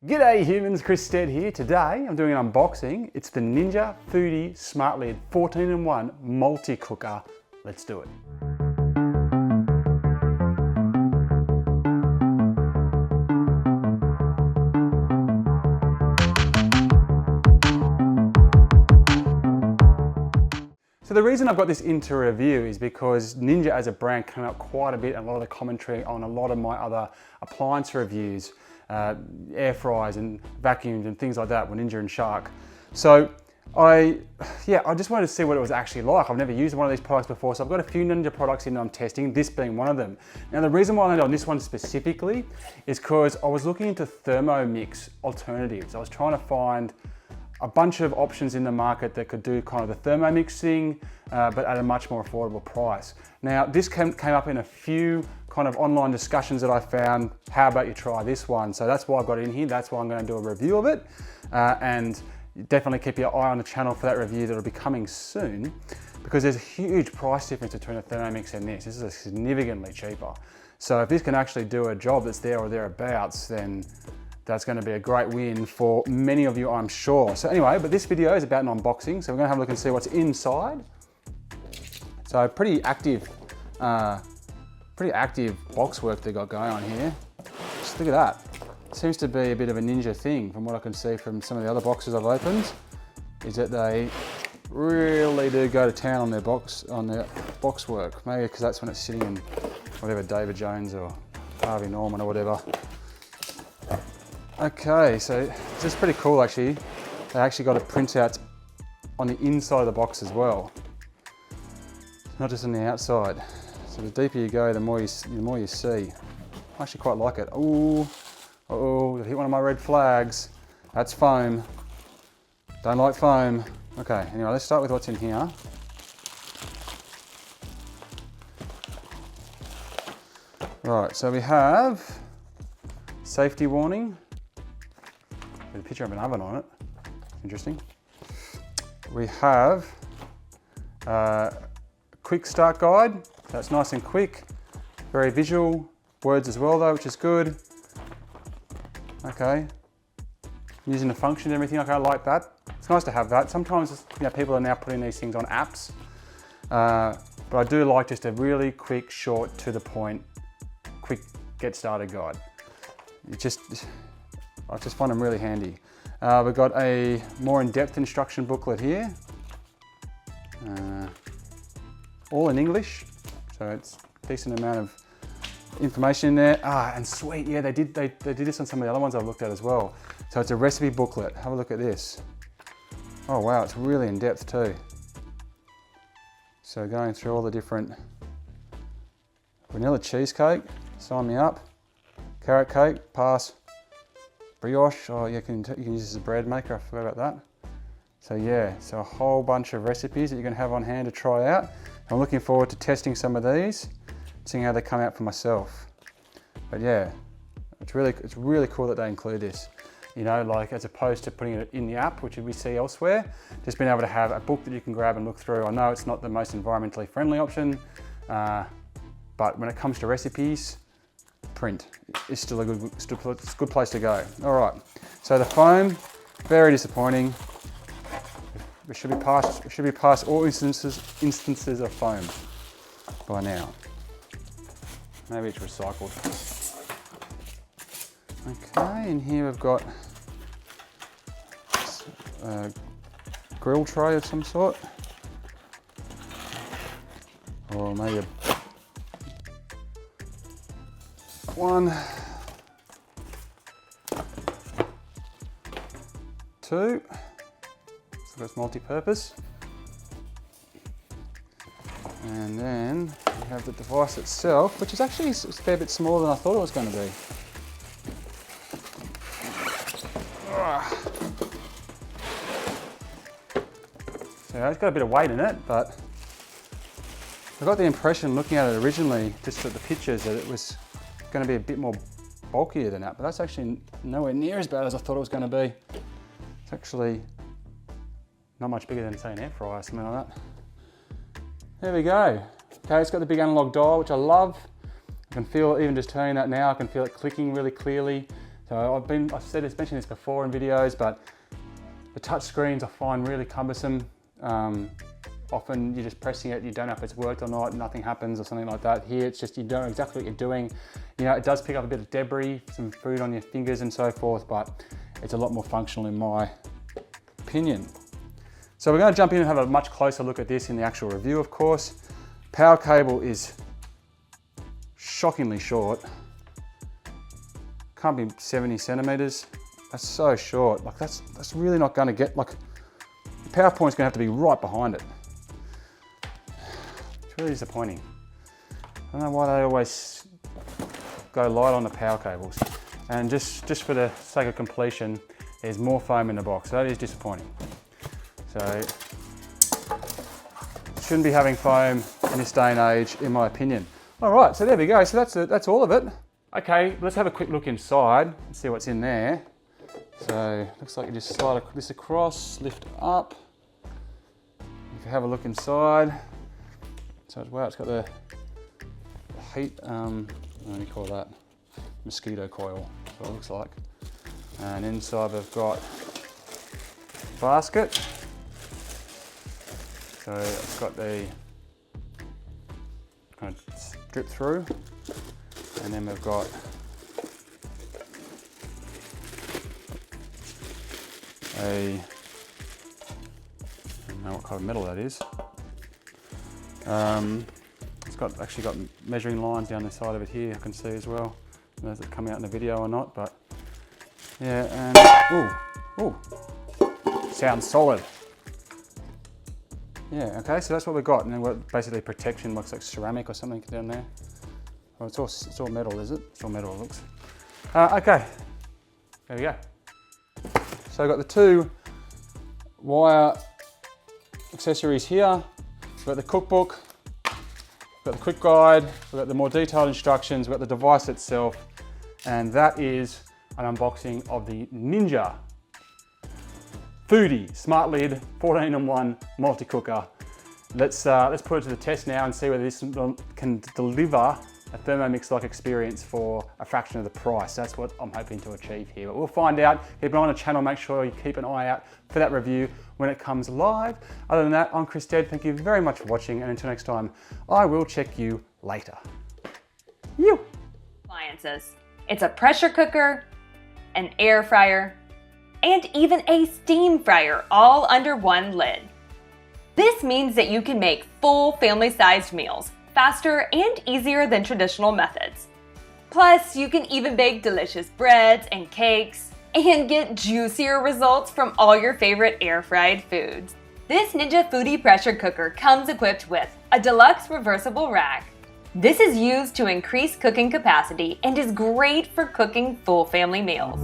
G'day humans, Chris Stead here. Today I'm doing an unboxing. It's the Ninja Foodi SmartLid 14-in-1 Multi Cooker. Let's do it. So the reason I've got this into review is because Ninja as a brand came out quite a bit, and a lot of the commentary on a lot of my other appliance reviews, air fryers and vacuums and things like that were Ninja and Shark. So I just wanted to see what it was actually like. I've never used one of these products before, so I've got a few Ninja products in that I'm testing, this being one of them. Now the reason why I landed on this one specifically is because I was looking into Thermomix alternatives. I was trying to find a bunch of options in the market that could do kind of the Thermomix thing, but at a much more affordable price. Now, this came up in a few kind of online discussions that I found. How about you try this one? So that's why I've got it in here. That's why I'm going to do a review of it. And definitely keep your eye on the channel for that review that'll be coming soon, because there's a huge price difference between a Thermomix and this. This is significantly cheaper. So if this can actually do a job that's there or thereabouts, then that's going to be a great win for many of you, I'm sure. So anyway, but this video is about an unboxing, so we're going to have a look and see what's inside. So pretty active box work they got going on here. Just look at that. Seems to be a bit of a Ninja thing from what I can see from some of the other boxes I've opened, is that they really do go to town on their box work. Maybe because that's when it's sitting in whatever David Jones or Harvey Norman or whatever. Okay, so this is pretty cool actually. They actually got a printout on the inside of the box as well, not just on the outside. So the deeper you go, the more you see. I actually quite like it. Oh, hit one of my red flags. That's foam. Don't like foam. Okay, anyway, let's start with what's in here. Right, so we have safety warning. With a picture of an oven on it. Interesting. We have a quick start guide. That's nice and quick. Very visual. Words as well though, which is good. Okay. Using the function and everything, okay, I like that. It's nice to have that. Sometimes people are now putting these things on apps. But I do like just a really quick, short, to the point, quick get started guide. I just find them really handy. We've got a more in-depth instruction booklet here. All in English, so it's a decent amount of information in there. And sweet, yeah, they did this on some of the other ones I've looked at as well. So it's a recipe booklet. Have a look at this. Oh wow, it's really in-depth too. So going through all the different vanilla cheesecake, sign me up. Carrot cake, pass. Brioche, oh yeah, you can use this as a bread maker, I forgot about that. So yeah, so a whole bunch of recipes that you're gonna have on hand to try out. I'm looking forward to testing some of these, seeing how they come out for myself. But yeah, it's really cool that they include this. You know, like as opposed to putting it in the app, which we see elsewhere, just being able to have a book that you can grab and look through. I know it's not the most environmentally friendly option, but when it comes to recipes, print is still a good place to go. All right, so the foam, very disappointing. We should be past all instances of foam by now. Maybe it's recycled. Okay, and here we've got a grill tray of some sort, or maybe one, two, so that's multi-purpose. And then we have the device itself, which is actually a fair bit smaller than I thought it was going to be. So it's got a bit of weight in it, but I got the impression looking at it originally, just at the pictures, that it was going to be a bit more bulkier than that, but that's actually nowhere near as bad as I thought it was going to be. It's actually not much bigger than, say, an air fryer or something like that. There we go. Okay, it's got the big analog dial, which I love. I can feel it, even just turning that now, I can feel it clicking really clearly. So So I've mentioned this before in videos, but the touch screens I find really cumbersome. Often you're just pressing it, you don't know if it's worked or not, nothing happens or something like that. Here it's just, you know exactly what you're doing. You know, it does pick up a bit of debris, some food on your fingers and so forth, but it's a lot more functional in my opinion. So we're going to jump in and have a much closer look at this in the actual review, of course. Power cable is shockingly short. Can't be 70 centimeters. That's so short. Like that's really not going to get, like, the power point's going to have to be right behind it. It's really disappointing. I don't know why they always go light on the power cables. And just for the sake of completion, there's more foam in the box. So that is disappointing. So, shouldn't be having foam in this day and age, in my opinion. All right, so there we go. So that's all of it. Okay, let's have a quick look inside and see what's in there. So, looks like you just slide this across, lift up. If you have a look inside, so wow, it's got the heat, what do you call that? Mosquito coil, that's what it looks like. And inside we've got a basket. So it's got the kind of strip through, and then we've got I don't know what kind of metal that is. It's actually got measuring lines down the side of it here, I can see as well. I don't know if it's coming out in the video or not, but yeah, and ooh, sounds solid. Yeah, okay, so that's what we've got, and then we've got basically protection, looks like ceramic or something down there. Oh, it's all metal, is it? It's all metal, it looks. Okay, there we go. So I've got the two wire accessories here. We've got the cookbook, we've got the quick guide, we've got the more detailed instructions, we've got the device itself, and that is an unboxing of the Ninja Foodi SmartLid 14-in-1 multi cooker. Let's put it to the test now and see whether this can deliver a Thermomix-like experience for a fraction of the price. That's what I'm hoping to achieve here. But we'll find out. Keep an eye on the channel. Make sure you keep an eye out for that review when it comes live. Other than that, I'm Chris Stead. Thank you very much for watching, and until next time, I will check you later. Appliances. It's a pressure cooker, an air fryer, and even a steam fryer all under one lid. This means that you can make full family-sized meals faster and easier than traditional methods. Plus, you can even bake delicious breads and cakes and get juicier results from all your favorite air-fried foods. This Ninja Foodi pressure cooker comes equipped with a deluxe reversible rack. This is used to increase cooking capacity and is great for cooking full family meals.